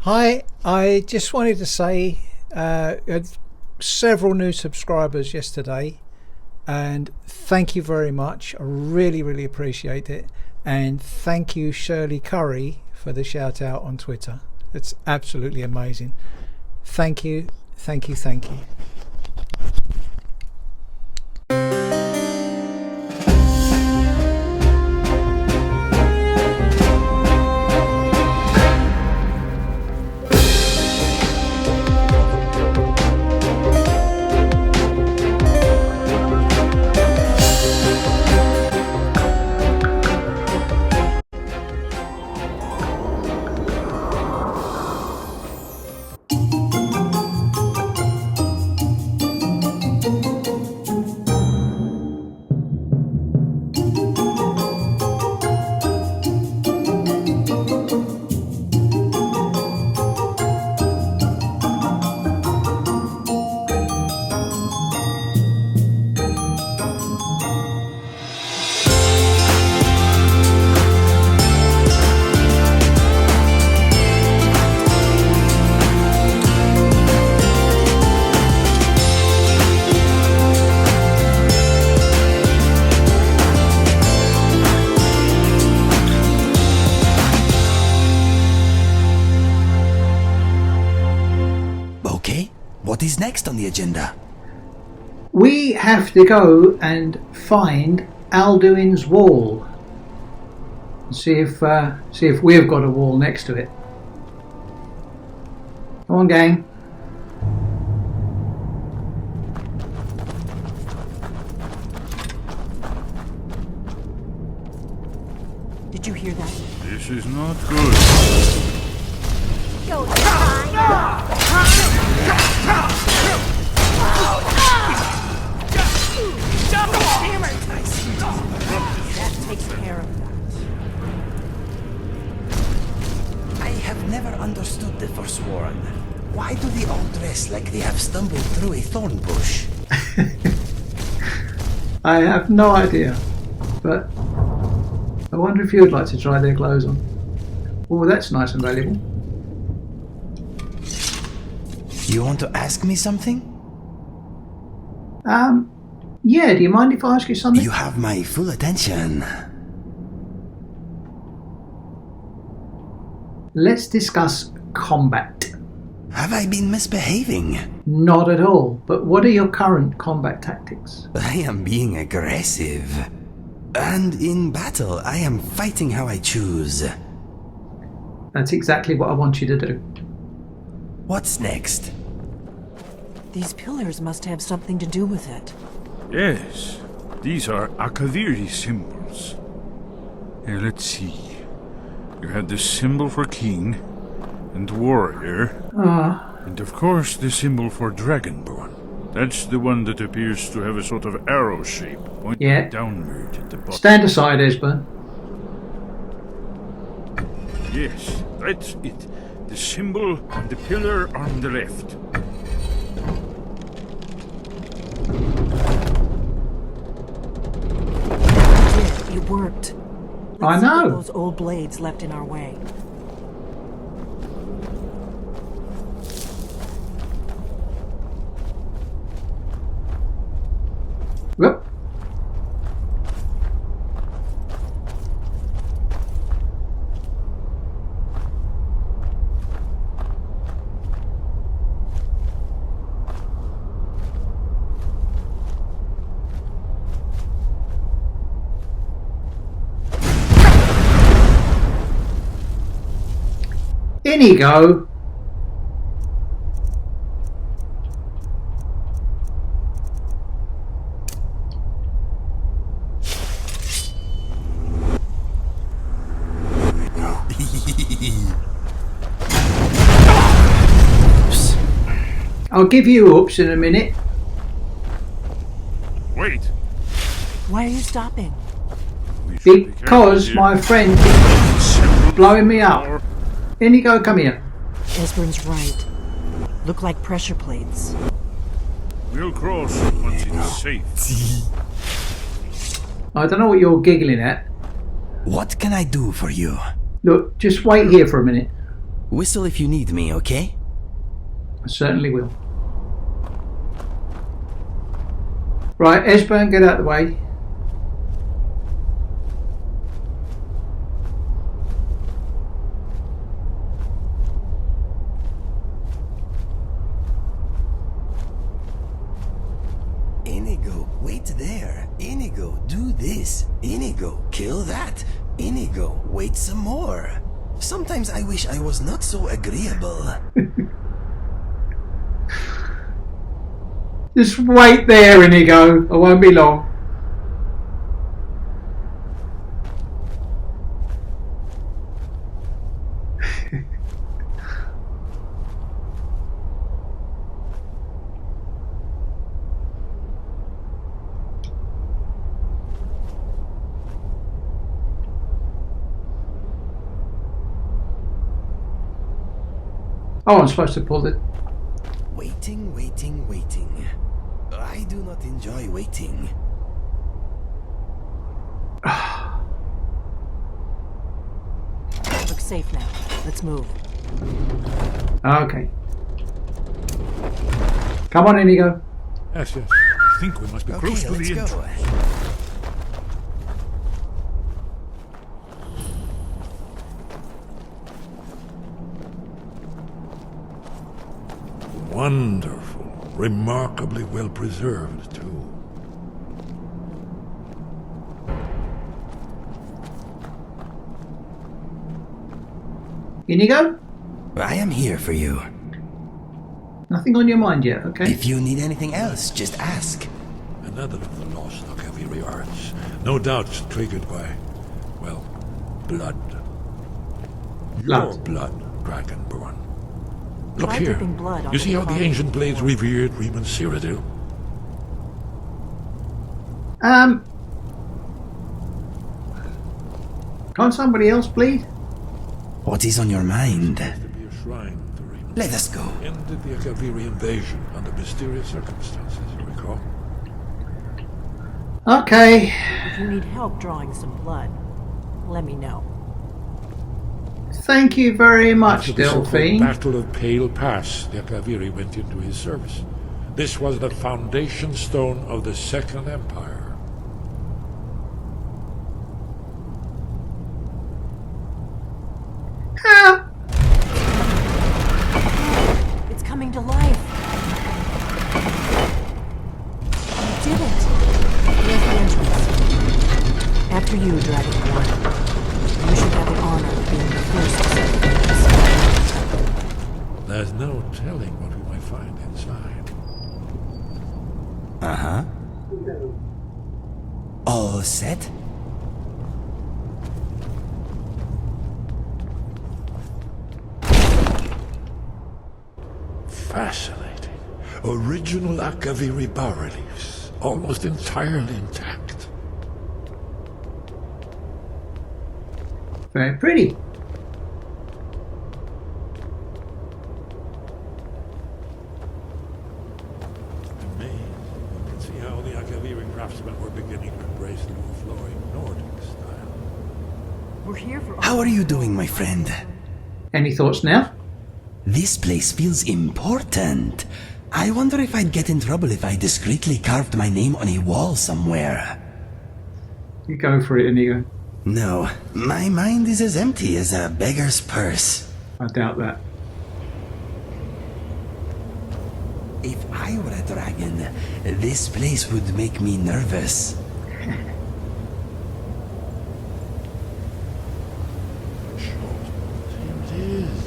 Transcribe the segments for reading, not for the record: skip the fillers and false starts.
Hi, I just wanted to say had several new subscribers yesterday, and thank you very much. I really appreciate it, and thank you Shirley Curry for the shout out on Twitter. It's absolutely amazing. Thank you. What is next on the agenda? We have to go and find Alduin's wall. See if we've got a wall next to it. Come on, gang. Did you hear that? This is not good. Go That takes care of that. I have never understood the Forsworn. Why do they all dress like they have stumbled through a thorn bush? I have no idea, but I wonder if you'd like to try their clothes on. Oh, that's nice and valuable. You want to ask me something? Yeah, do you mind if I ask you something? You have my full attention. Let's discuss combat. Have I been misbehaving? Not at all, but what are your current combat tactics? I am being aggressive. And in battle, I am fighting how I choose. That's exactly what I want you to do. What's next? These pillars must have something to do with it. Yes, these are Akaviri symbols. Here, let's see. You had the symbol for king and warrior, and of course the symbol for Dragonborn. That's the one that appears to have a sort of arrow shape pointing downward at the bottom. Stand aside, Esbern. Yes, that's it. The symbol and the pillar on the left. It worked. I Let's see know. what those old blades left in our way. Whoop. Inigo. I'll give you oops in a minute. Wait! Why are you stopping? Because my friend is blowing me up. Inigo, come here. Esbern's right. Look like pressure plates. We'll cross once it's safe. I don't know what you're giggling at. What can I do for you? Look, just wait here for a minute. Whistle if you need me, okay? I certainly will. Right, Esbern, get out of the way. Inigo, wait there. Inigo, do this. Inigo, kill that. Inigo, wait some more. Sometimes I wish I was not so agreeable. Just wait there, Inigo. I won't be long. Oh, I'm supposed to pull it. Waiting, waiting, waiting. I do not enjoy waiting. Looks safe now. Let's move. Okay. Come on, Inigo. Yes, yes. I think we must be close Okay, to let's the go. entrance. Wonderful. Remarkably well preserved, too. Inigo? I am here for you. Nothing on your mind yet, okay? If you need anything else, just ask. Another of the lost Akaviri arts. No doubt triggered by, well, blood. Your blood, Dragonborn. Look Try here. dripping blood You onto see the how the carpet ancient blades before. revered Reman Cyrodiil? Can't somebody else bleed? What is on your mind? To be a shrine to Reman. Let us go. Ended the Akaviri invasion under mysterious circumstances, you recall? Okay. If you need help drawing some blood, let me know. Thank you very much, After the so-called Delphine. Battle of Pale Pass, the Akaviri went into his service. This was the foundation stone of the Second Empire. Ah, It's coming to life. You did it. Here's the entrance. After you, Dragonborn. You should have the honor of being the first to set the gates. There's no telling what we might find inside. Uh-huh. All set? Fascinating. Original Akaviri bas-reliefs, almost entirely intact. very pretty. Amazing. You can see how the Akaviri craftsmen were beginning to embrace the more flowing Nordic style. We're here for. How are you doing, my friend? Any thoughts now? This place feels important. I wonder if I'd get in trouble if I discreetly carved my name on a wall somewhere. You go for it, Inigo. No, my mind is as empty as a beggar's purse. I doubt that. If I were a dragon, this place would make me nervous. Short. Here it is.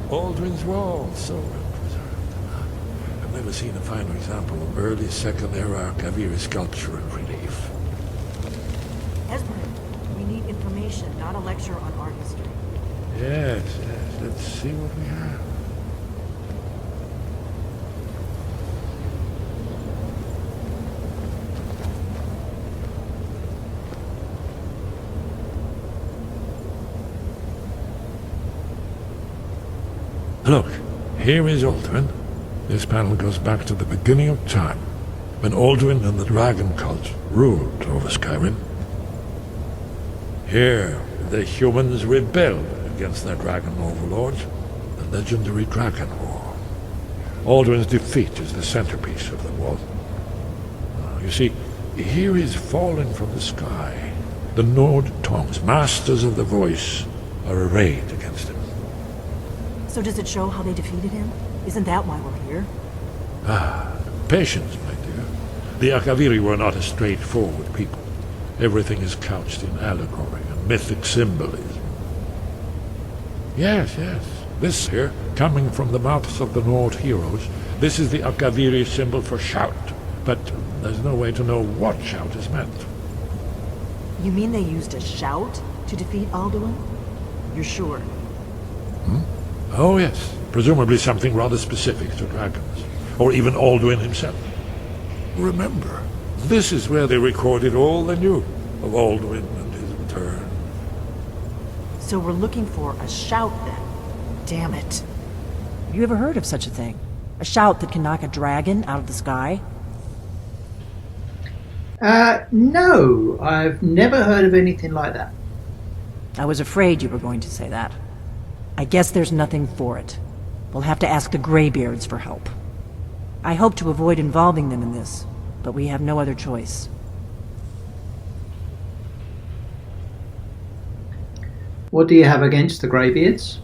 Alduin's Wall, so well preserved. I've never seen a finer example of early Second Era Akaviri sculpture and relief. Esbern, we need information, not a lecture on art history. Yes, yes. Let's see what we have. Look, here is Alduin. This panel goes back to the beginning of time, when Alduin and the dragon cult ruled over Skyrim. Here, the humans rebelled against their dragon overlords, the legendary Dragon War. Alduin's defeat is the centerpiece of the war. You see, here is falling from the sky. The Nord tongues, masters of the voice, are arrayed against him. So does it show how they defeated him? Isn't that why we're here? Patience, my dear. The Akaviri were not a straightforward people. Everything is couched in allegory and mythic symbolism. Yes. This here, coming from the mouths of the Nord heroes, this is the Akaviri symbol for shout. But there's no way to know what shout is meant. You mean they used a shout to defeat Alduin? You're sure? Oh yes, presumably something rather specific to dragons, or even Alduin himself. Remember, this is where they recorded all they knew of Alduin and his return. So we're looking for a shout then. Damn it. Have you ever heard of such a thing? A shout that can knock a dragon out of the sky? No, I've never heard of anything like that. I was afraid you were going to say that. I guess there's nothing for it. We'll have to ask the Greybeards for help. I hope to avoid involving them in this, but we have no other choice. What do you have against the Greybeards?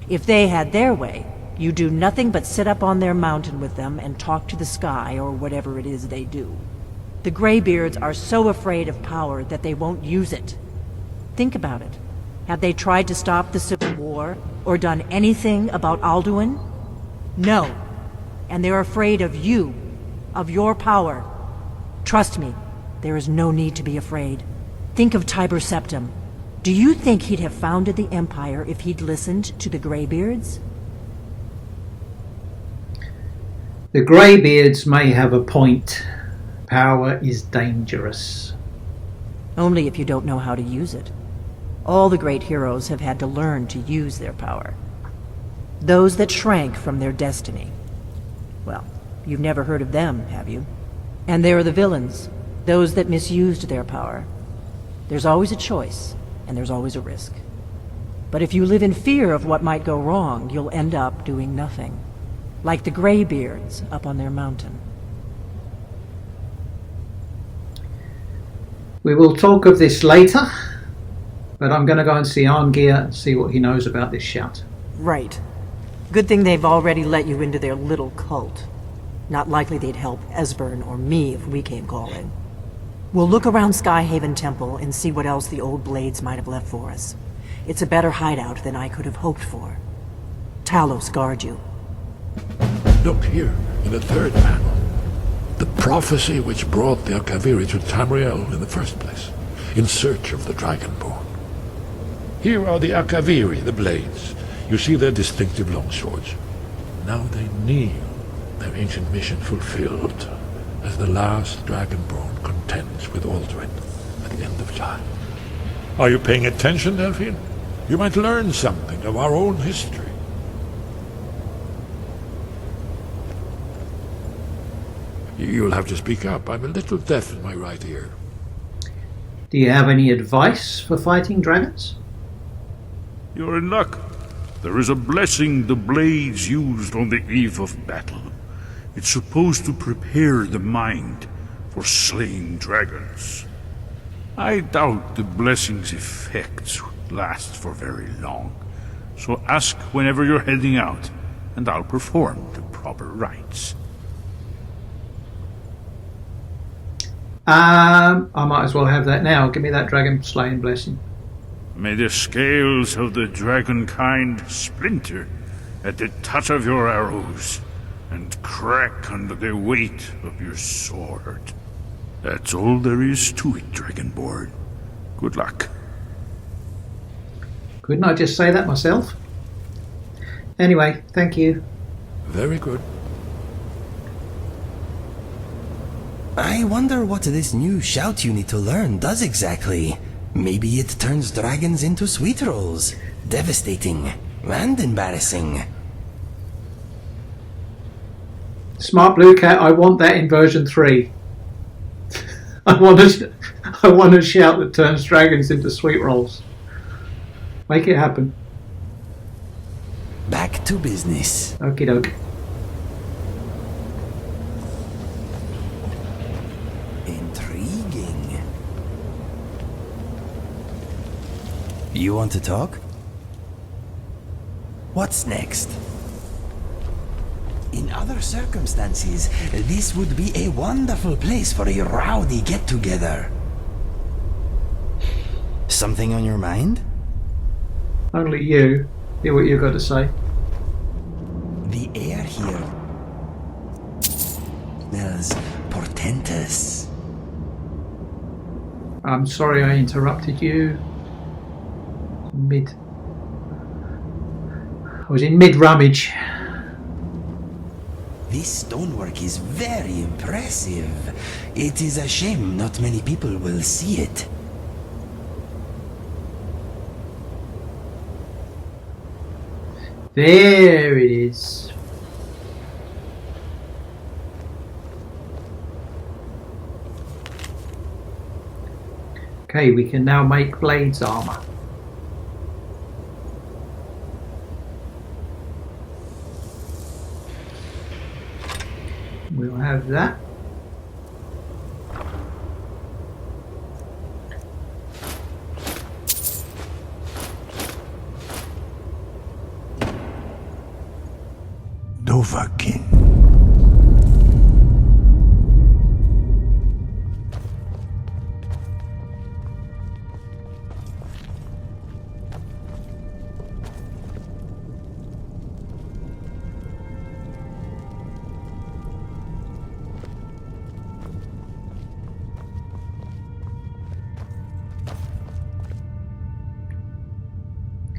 If they had their way, you do nothing but sit up on their mountain with them and talk to the sky or whatever it is they do. The Greybeards are so afraid of power that they won't use it. Think about it. Have they tried to stop the Civil War or done anything about Alduin? No. And they're afraid of you, of your power. Trust me, there is no need to be afraid. Think of Tiber Septim. Do you think he'd have founded the Empire if he'd listened to the Greybeards? The Greybeards may have a point. Power is dangerous. Only if you don't know how to use it. All the great heroes have had to learn to use their power. Those that shrank from their destiny. Well, you've never heard of them, have you? And there are the villains, those that misused their power. There's always a choice, and there's always a risk. But if you live in fear of what might go wrong, you'll end up doing nothing. Like the Greybeards up on their mountain. We will talk of this later, but I'm going to go and see Arngeir and see what he knows about this shout. Right. Good thing they've already let you into their little cult. Not likely they'd help Esbern or me if we came calling. We'll look around Skyhaven Temple and see what else the old blades might have left for us. It's a better hideout than I could have hoped for. Talos guard you. Look here, in the third panel. The prophecy which brought the Akaviri to Tamriel in the first place, in search of the Dragonborn. Here are the Akaviri, the blades. You see their distinctive longswords. Now they kneel, their ancient mission fulfilled, as the last Dragonborn contends with Alduin at the end of time. Are you paying attention, Delphine? You might learn something of our own history. You'll have to speak up. I'm a little deaf in my right ear. Do you have any advice for fighting dragons? You're in luck. There is a blessing the blades used on the eve of battle. It's supposed to prepare the mind for slaying dragons. I doubt the blessing's effects would last for very long. So ask whenever you're heading out, and I'll perform the proper rites. I might as well have that now. Give me that dragon slaying blessing. May the scales of the dragonkind splinter at the touch of your arrows, and crack under the weight of your sword. That's all there is to it, Dragonborn. Good luck. Couldn't I just say that myself? Anyway, thank you. Very good. I wonder what this new shout you need to learn does exactly. Maybe it turns dragons into sweet rolls. Devastating and embarrassing. Smart Blue Cat, I want that in version 3. I want a shout that turns dragons into sweet rolls. Make it happen. Back to business. Okie doke. Intriguing. You want to talk? What's next? In other circumstances, this would be a wonderful place for a rowdy get-together. Something on your mind? Only you. Hear what you've got to say. The air here smells portentous. I'm sorry I interrupted you. I was in mid-rummage. This stonework is very impressive. It is a shame not many people will see it. There it is. Okay, we can now make blades armor. We'll have that. Dovahkiin.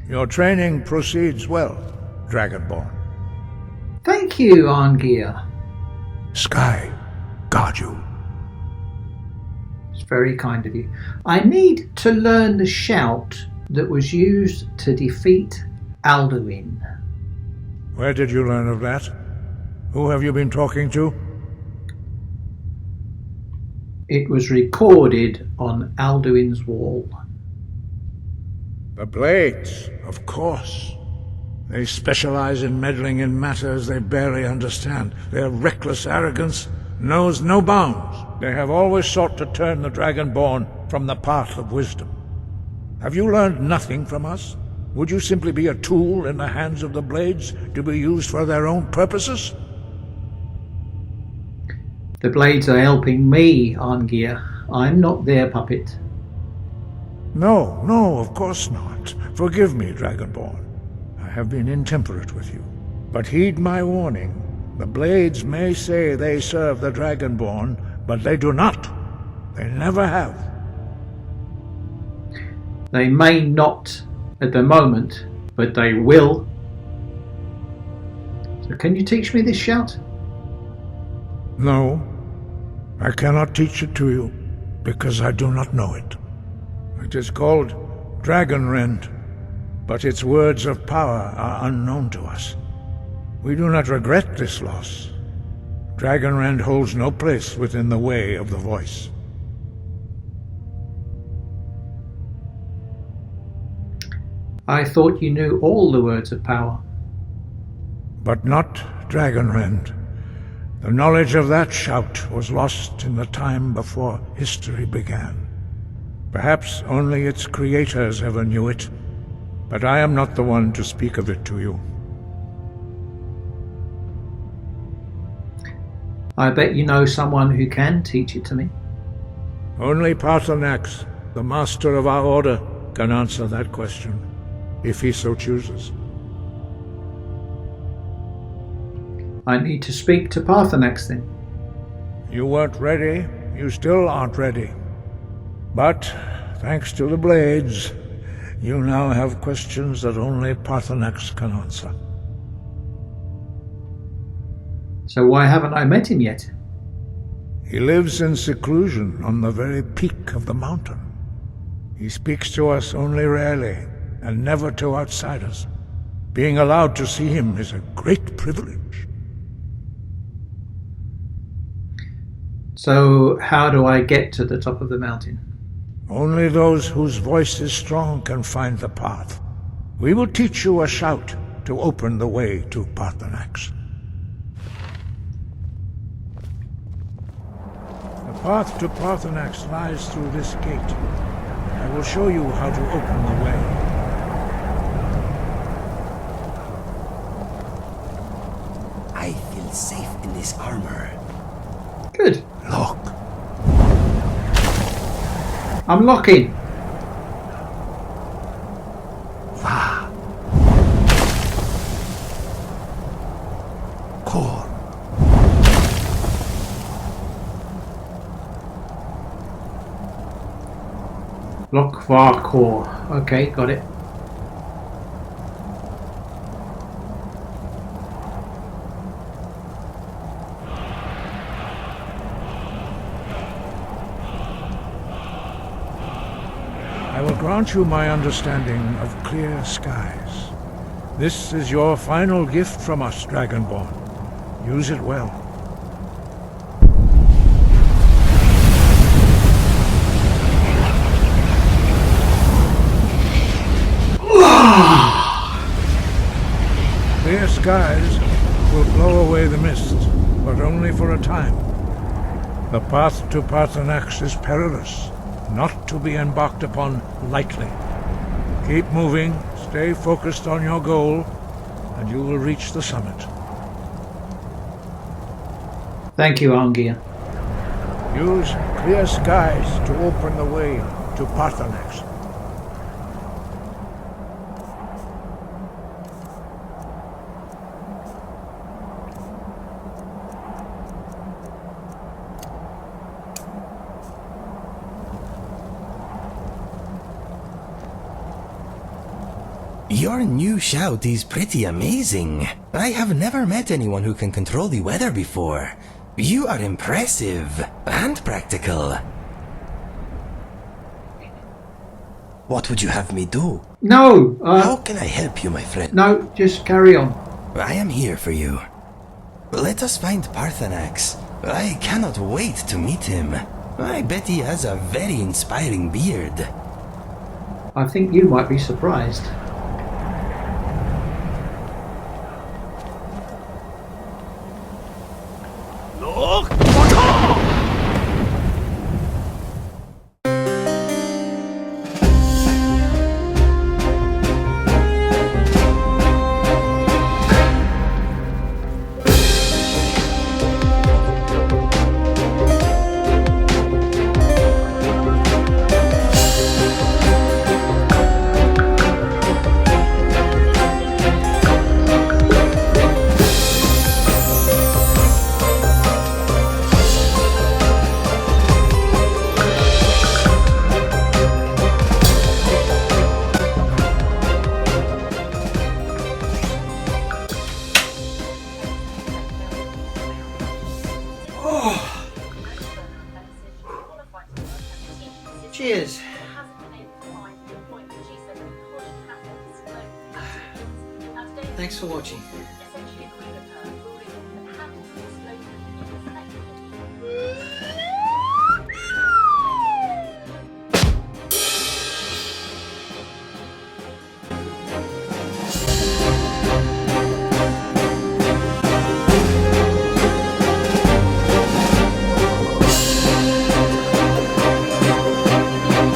Your training proceeds well, Dragonborn. Thank you, Arngeir. Sky, guard you. It's very kind of you. I need to learn the shout that was used to defeat Alduin. Where did you learn of that? Who have you been talking to? It was recorded on Alduin's wall. The Blades, of course. They specialize in meddling in matters they barely understand. Their reckless arrogance knows no bounds. They have always sought to turn the Dragonborn from the path of wisdom. Have you learned nothing from us? Would you simply be a tool in the hands of the Blades to be used for their own purposes? The Blades are helping me, Arngeir. I'm not their puppet. No, of course not. Forgive me, Dragonborn. I have been intemperate with you. But heed my warning. The Blades may say they serve the Dragonborn, but they do not. They never have. They may not at the moment, but they will. So can you teach me this shout? No, I cannot teach it to you, because I do not know it. It is called Dragonrend, but its words of power are unknown to us. We do not regret this loss. Dragonrend holds no place within the way of the voice. I thought you knew all the words of power. But not Dragonrend. The knowledge of that shout was lost in the time before history began. Perhaps only its creators ever knew it, but I am not the one to speak of it to you. I bet you know someone who can teach it to me. Only Paarthurnax, the master of our order, can answer that question, if he so chooses. I need to speak to Paarthurnax then. You weren't ready, you still aren't ready. But, thanks to the Blades, you now have questions that only Paarthurnax can answer. So why haven't I met him yet? He lives in seclusion on the very peak of the mountain. He speaks to us only rarely, and never to outsiders. Being allowed to see him is a great privilege. So how do I get to the top of the mountain? Only those whose voice is strong can find the path. We will teach you a shout to open the way to Paarthurnax. The path to Paarthurnax lies through this gate. I will show you how to open the way. I feel safe in this armor. Good. Look. I'm locking. Va. Kor. Lock var core. Okay, got it. I will grant you my understanding of clear skies. This is your final gift from us, Dragonborn. Use it well. Clear skies will blow away the mist, but only for a time. The path to Paarthurnax is perilous, not to be embarked upon lightly. Keep moving, stay focused on your goal, and you will reach the summit. Thank you, Arngeir. Use clear skies to open the way to Paarthurnax. Your new shout is pretty amazing. I have never met anyone who can control the weather before. You are impressive and practical. What would you have me do? No! How can I help you, my friend? No, just carry on. I am here for you. Let us find Paarthurnax. I cannot wait to meet him. I bet he has a very inspiring beard. I think you might be surprised. Cheers. Thanks for watching.